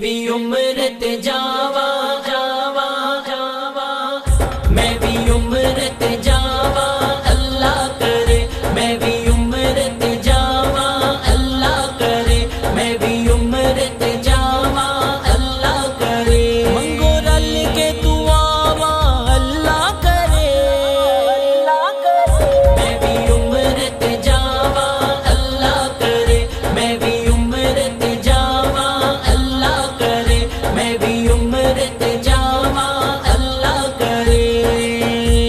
بھی عمر تے جاوا جاوا جاوا، میں بھی عمر تے جاوا اللہ کرے، میں بھی عمر تے جاوا اللہ کرے، میں بھی عمر تے جاوا اللہ کرے، منگو رل کے دعاوا اللہ کرے، اللہ کرے، میں بھی عمر تے جاوا اللہ کرے، میں بھی عمر تے جاوا اللہ کرے، میں بھی عمر تے جاوا اللہ کرے،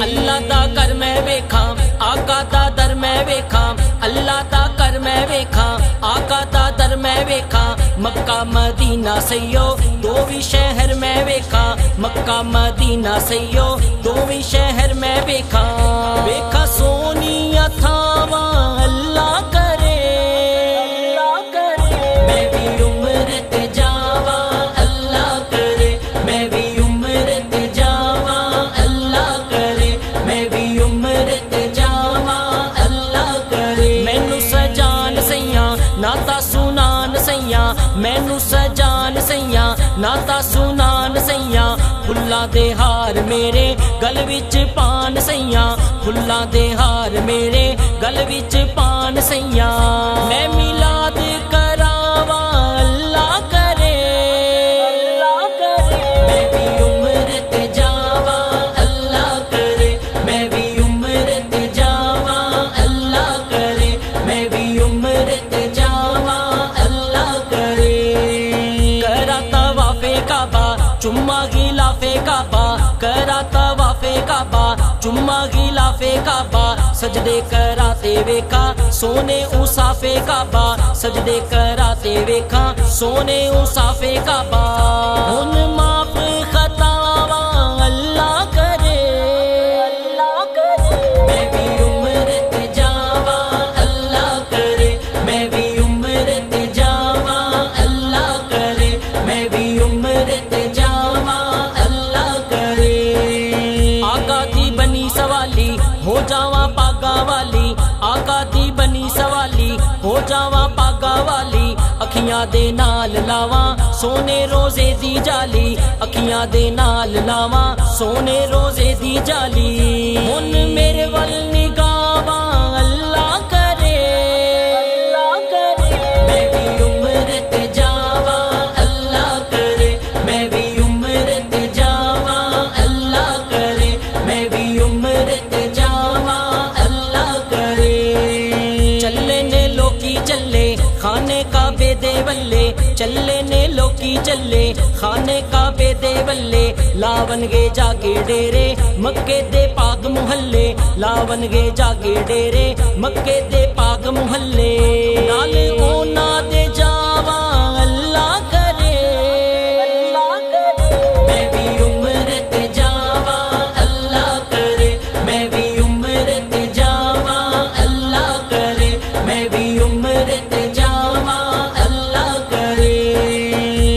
اللہ دا کر میں ویکھاں آقا دا در میں ویکھاں، اللہ دا کر میں ویکھاں آقا دا در میں ویکھاں، مکہ مدینہ سیو دوویں شہر میں ویکھاں، مکہ مدینہ سیو دوویں شہر میں ویکھاں، ویکھاں سونیاں تھاواں اللہ کرے، اللہ کرے، میں بھی عمر تے جاوا اللہ کرے، میں بھی عمر تے جاوا اللہ کرے، میں بھی عمر تے جاوا اللہ کرے، مینوں سجان سیاں ناتا سنان سیاں، مینوں سجان سیاں ناتا سنان سیاں، پھلاں دے ہار میرے گل وچ پان سیاں، پھلاں دے ہار میرے گل وچ پان سیاں، میں میلاد کراواں اللہ کرے، اللہ کرے، میں بھی عمر تے جاوا اللہ کرے، میں بھی عمر تے جاوا اللہ کرے، میں بھی عمر تے جاوا اللہ کرے، کرا طواف کعبہ چما غلاف کعبہ، کرا طواف کعبہ چما غلاف کعبہ، سجدے کراتے ویکھا سونے اوصاف کعبہ، سجدے کراتے ویکھا سونے اوصاف کعبہ، ہن معاف خطاواں اللہ کرے، اللہ کرے، میں بھی عمر تے جاوا اللہ کرے، میں بھی عمر تے جاوا اللہ کرے، میں بھی عمر تے جاوا اللہ کرے، آقا دی بنی سوالی ہو جاواں پاگا والی، آقا دی بنی سوالی ہو جاواں پاگا والی، اکھیاں دے نال لاواں سونے روزے دی جالی، اکھیاں دے نال لاواں سونے روزے دی جالی، ہن میرے ول نگاواں اللہ کرے، اللہ کرے، میں بھی عمر تے جاوا اللہ کرے، میں بھی عمر تے جاوا اللہ کرے، میں بھی عمر تے جاوا اللہ کرے، چلے نے لوکی چلے خانے کعبے دے ولے، چلے نے لوکی چلے خانے کعبے دے ولے، لاون گے جا کے ڈیرے مکے دے پاک محلے، لاون گے جا کے ڈیرے مکے دے پاک محلے، نال اونا دے جاواں اللہ کرے، اللہ کرے، میں بھی عمر تے جاوا اللہ کرے، میں بھی عمر تے جاوا اللہ کرے، میں بھی عمر تے جاوا اللہ کرے،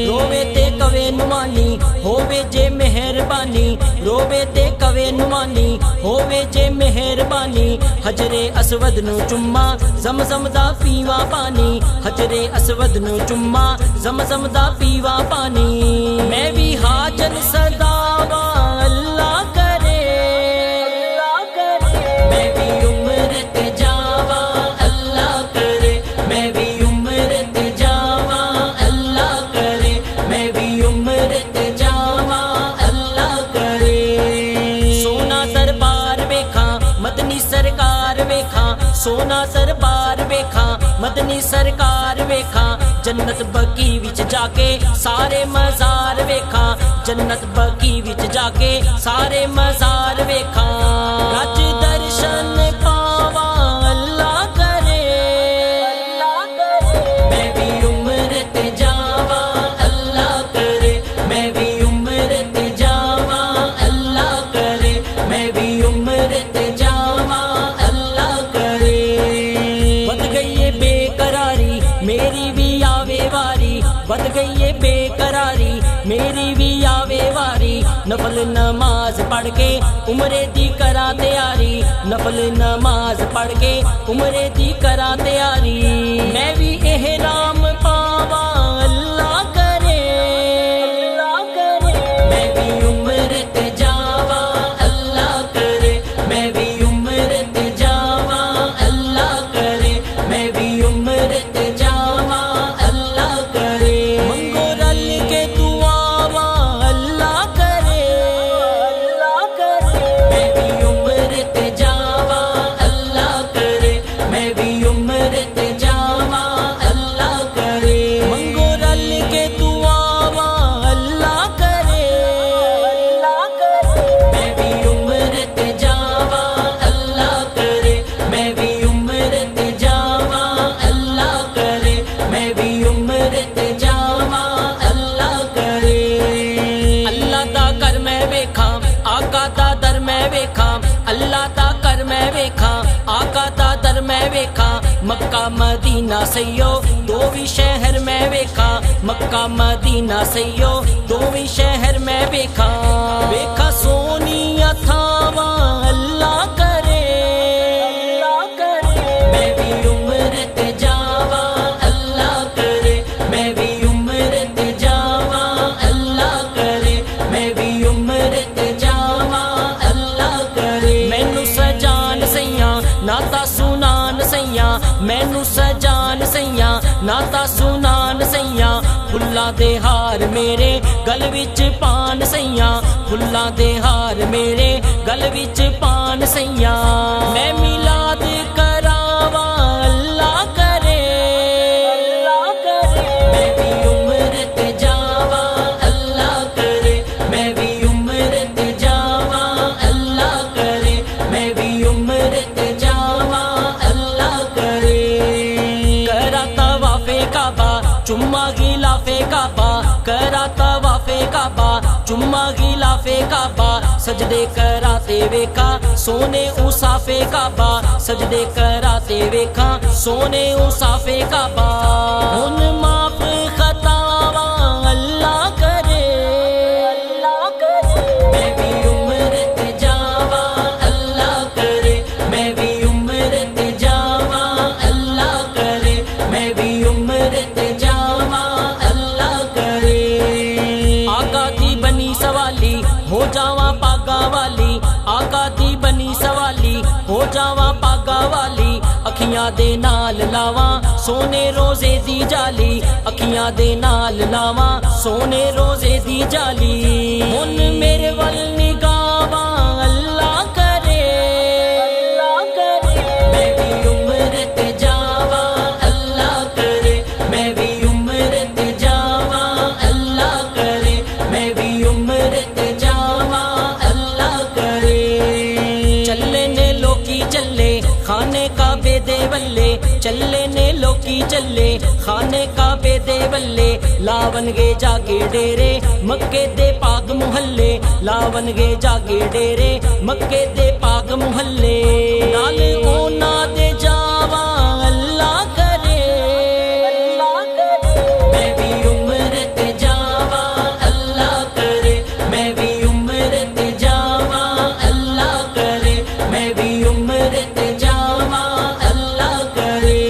روے تے کوے نمانی ہووے جے مہربانی، روے تے کوے نمانی ہووے جے مہربانی، حجر اسود نو چما زمزم دا پیوا پانی، حجر اسود نو چما زمزم دا پیوا پانی، میں بھی حاجن صداواں اللہ کرے، اللہ کرے، میں بھی عمر تے جاوا اللہ کرے، میں بھی عمر تے جاوا اللہ کرے، میں بھی عمر تے جاوا اللہ کرے، سونا دربار ویکھاں مدنی سرکار ویکھاں، سونا دربار ویکھاں مدنی سرکار ویکھاں، جنت بقی وچ جا کے سارے مزار ویکھاں، جنت بقی وچ جا کے سارے مزار ویکھاں، رج درشن پاواں اللہ کرے، اللہ کرے، میں بھی عمر تے جاوا اللہ کرے، میں بھی عمر تے جاوا اللہ کرے، میں بھی عمر تے جاوا اللہ کرے، بد گئی ہے بے قراری میری بھی آوے واری، بد گئی ہے بے قراری میری بھی آوے واری، نفل نماز پڑھ کے عمرے دی کرا تیاری، نفل نماز پڑھ کے عمرے دی کرا تیاری، میں بھی احرام پاواں اللہ کرے، مکہ مدینہ سیو دو بھی شہر میں ویکھا مکہ مدینہ سیو دو بھی شہر میں ویکھا ویکھا سونی تھاواں اللہ کرے میں بھی عمر تے جاواں اللہ کرے میں بھی عمر تے جاواں اللہ کرے میں بھی عمر تے جاواں اللہ کرے مینوں سجان سیاں ناتا سنان سیاں مینوں سجان سیاں ناتا سنان سیاں پھلاں دے ہار میرے گل وچ پان سیاں پھلاں دے ہار میرے گل وچ پان سیاں میں میلاد کراواں اللہ کرے میں بھی عمر تے جاواں اللہ کرے میں بھی عمر تے جاواں اللہ کرے میں بھی عمر تے جاواں اللہ کرے کرا طواف کعبہ چما غلاف کعبہ کرا طواف کعبہ چما غلاف کعبہ سجدے کراتے ویکھا سونے اوصاف کعبہ سجدے کراتے ویکھا سونے اوصاف کعبہ ہن معاف خطاواں اللہ کرے میں بھی عمر تے جاواں اللہ کرے میں بھی عمر تے جاواں اللہ کرے میں بھی عمر تے جاواں اللہ کرے آقا دی بنی سوالی ہو جاواں پاگا والی آقا دی بنی سوالی ہو جاواں پاگا والی اکھیاں دے نال لاواں سونے روزے دی جالی اکھیاں دے نال لاواں سونے روزے دی جالی ہن میرے ول نگاواں اللہ کرے میں بھی عمر تے جاواں اللہ کرے میں بھی عمر تے جاواں اللہ کرے میں بھی عمر تے جاواں اللہ کرے چلے نے لوکی چلے خانے کعبے دے ولے چلے نے لوکی چلے خانے کعبے دے ولے لاون گے جا کے ڈیرے مکے دے پاک محلے لاون گے جا کے ڈیرے مکے دے پاک محلے نال اونا دے جاواں اللہ کرے میں بھی عمر تے جاواں اللہ کرے میں بھی عمر تے جاواں اللہ کرے میں بھی عمر تے جاواں اللہ کرے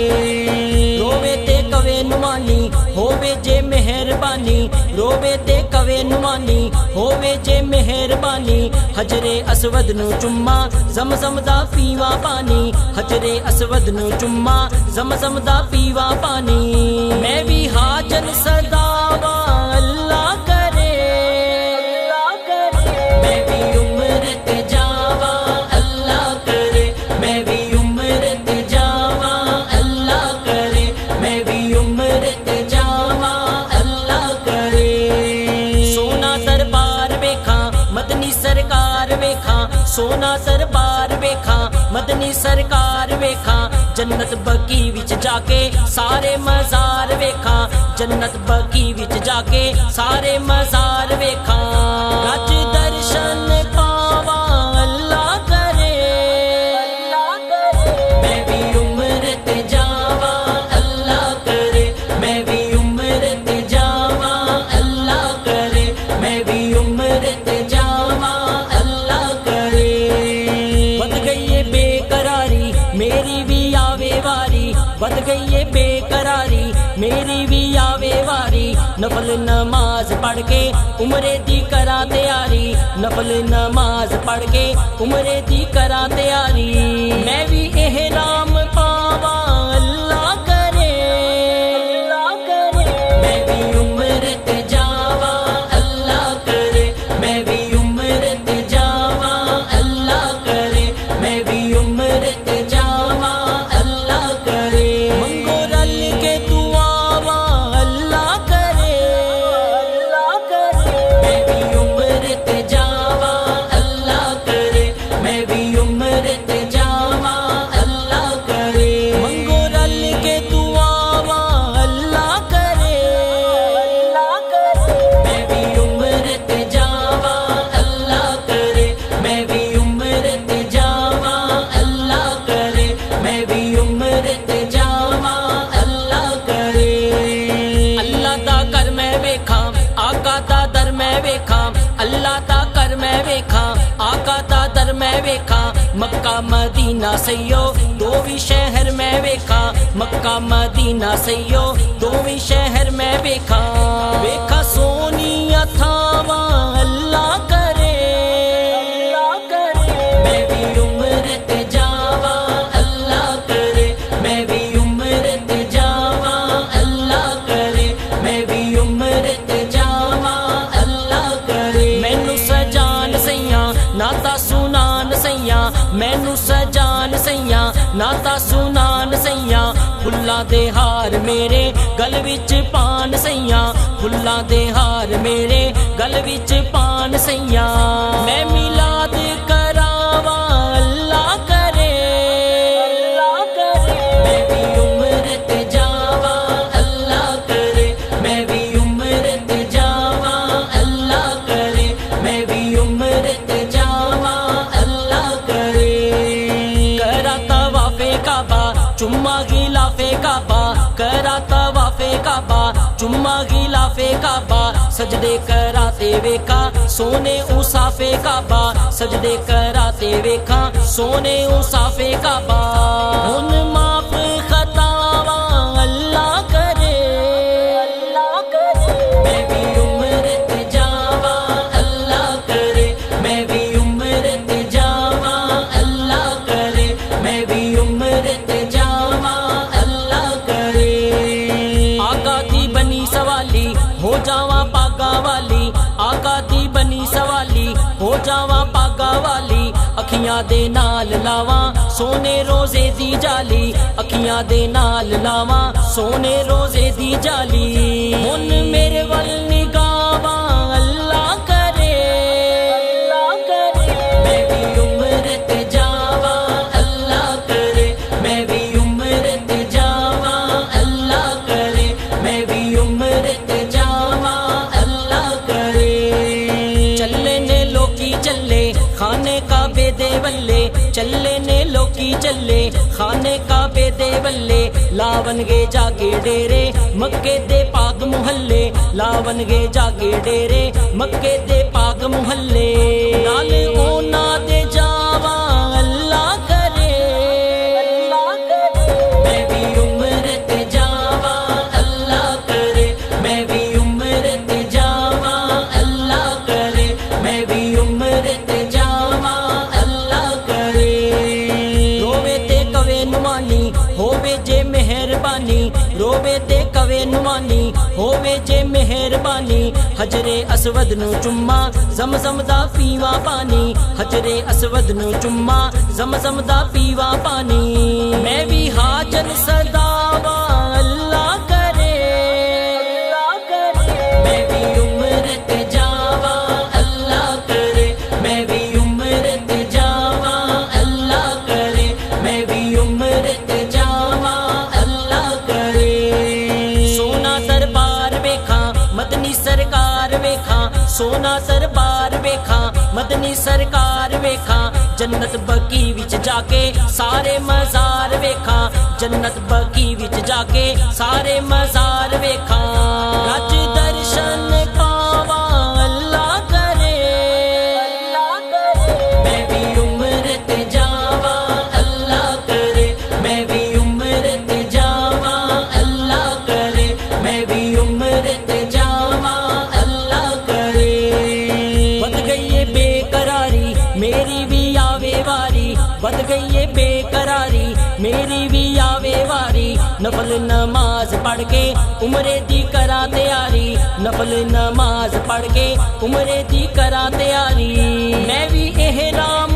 روے تے کوے نمانی ہووے جے مہربانی روے تے کوے نمانی ہووے جے مہربانی حجر اسود نو چما زمزم دا پیوا پانی حجر اسود نو چما زمزم دا پیوا پانی میں بھی حاجن صداواں اللہ کرے میں بھی عمر تے جاواں اللہ کرے میں بھی عمر تے جاواں اللہ کرے میں بھی عمر تے جاواں اللہ کرے سونا دربار ویکھا مدنی سرکار ویکھا سونا دربار ویکھا مدنی سرکار ویکھا جنت بقی وچ جا کے سارے مزار ویکھا جنت بقی وچ جا کے سارے مزار ویکھا رج درشن پاواں اللہ کرے میں بھی عمر تے جاواں اللہ کرے میں بھی عمر تے جاواں اللہ کرے میں بھی عمر تے جاواں اللہ کرے بد گئی ہے بے قراری میری بھی آوے واری بد گئی ہے بے قراری میری بھی آوے واری نفل نماز پڑھ کے عمرے دی کرا تیاری نفل نماز پڑھ کے عمرے دی کرا تیاری میں بھی احرام پاواں اللہ کرے میں بھی عمر تے جاواں اللہ کرے میں بھی عمر تے جاواں اللہ کرے میں بھی عمر تے جاواں اللہ کرے منگو رل کے دعاواں اللہ کرے میں بھی عمر تے جاواں اللہ کرے میں بھی عمر تے جاواں اللہ مدینہ سیو دوویں شہر میں ویکھا مکہ مدینہ سیو دوویں شہر میں ویکھا ویکھا سونیاں تھاواں اللہ کرے میں بھی عمر تے جاواں اللہ کرے میں بھی عمر تے جاواں اللہ کرے میں بھی عمر تے جاواں اللہ کرے مینوں سجان سیاں ناتا سنان سیاں مینوں سجان سیاں ناتا سنان سیاں پھلاں دے ہار میرے گل وچ پان سیاں پھلاں دے ہار میرے گل وچ پان سیاں میں میلاد کراواں اللہ کرے میں بھی عمر تے جاواں اللہ کرے میں بھی عمر تے جاواں اللہ کرے میں بھی عمر تے جاواں اللہ کرے کرا طواف کعبہ چما غلاف کعبہ کرا طواف کعبہ چما غلاف کعبہ سجدے کراتے ویکھا سونے اوصاف کعبہ سجدے کراتے ویکھا سونے اوصاف کعبہ ہن معاف خطاواں اللہ کرے میں بھی عمر تے جاواں اللہ کرے میں بھی عمر تے جاواں اللہ کرے میں بھی عمر تے جاواں اللہ کرے آقا دی بنی سوالی ہو جاواں پاگا والی آقا دی بنی سوالی ہو جاواں پاگا والی اکھیاں دے نال لاواں سونے روزے دی جالی اکھیاں دے نال لاواں سونے روزے دی جالی ہن میرے ول نگاواں اللہ کرے میں بھی عمر تے جاواں اللہ کرے میں بھی عمر تے جاواں اللہ کرے میں بھی عمر تے جاواں اللہ کرے چلے نے لوکی چلے خانے کعبے دے ولے چلے نے لوکی چلے خانے کعبے دے ولے لاون گے جا کے ڈیرے مکے دے پاک محلے لاون گے جا کے ڈیرے مکے دے پاک محلے نال اونا دے جاواں اللہ کرے میں بھی عمر تے جاواں اللہ کرے میں بھی عمر تے جاواں اللہ کرے میں بھی عمر تے جاواں اللہ کرے روے تے کوے نمانی ہووے جے مہربانی روے تے کوے نمانی ہووے جے مہربانی حجر اسود نو چما زمزم دا پیوا پانی حجر اسود نو چما زمزم دا پیوا پانی میں بھی حاجن صداواں اللہ کرے میں بھی عمر تے جاواں اللہ کرے میں بھی عمر تے جاواں اللہ کرے میں بھی عمر تے جاواں اللہ کرے سونا دربار ویکھا مدنی سرکار ویکھا سونا دربار ویکھا مدنی سرکار ویکھا جنت بقی وچ جا کے سارے مزار ویکھا جنت بقی وچ جا کے سارے مزار ویکھا رج درشن پاواں اللہ کرے میں بھی عمر تے جاواں اللہ کرے میں بھی عمر تے جاواں اللہ کرے میں بھی عمر تے جاواں اللہ کرے بد گئی ہے بے قراری میری بھی آوے واری بد گئی ہے بے قراری میری بھی آوے واری نفل نماز پڑھ کے عمرے دی کرا تیاری نفل نماز پڑھ کے عمرے دی کرا تیاری میں بھی احرام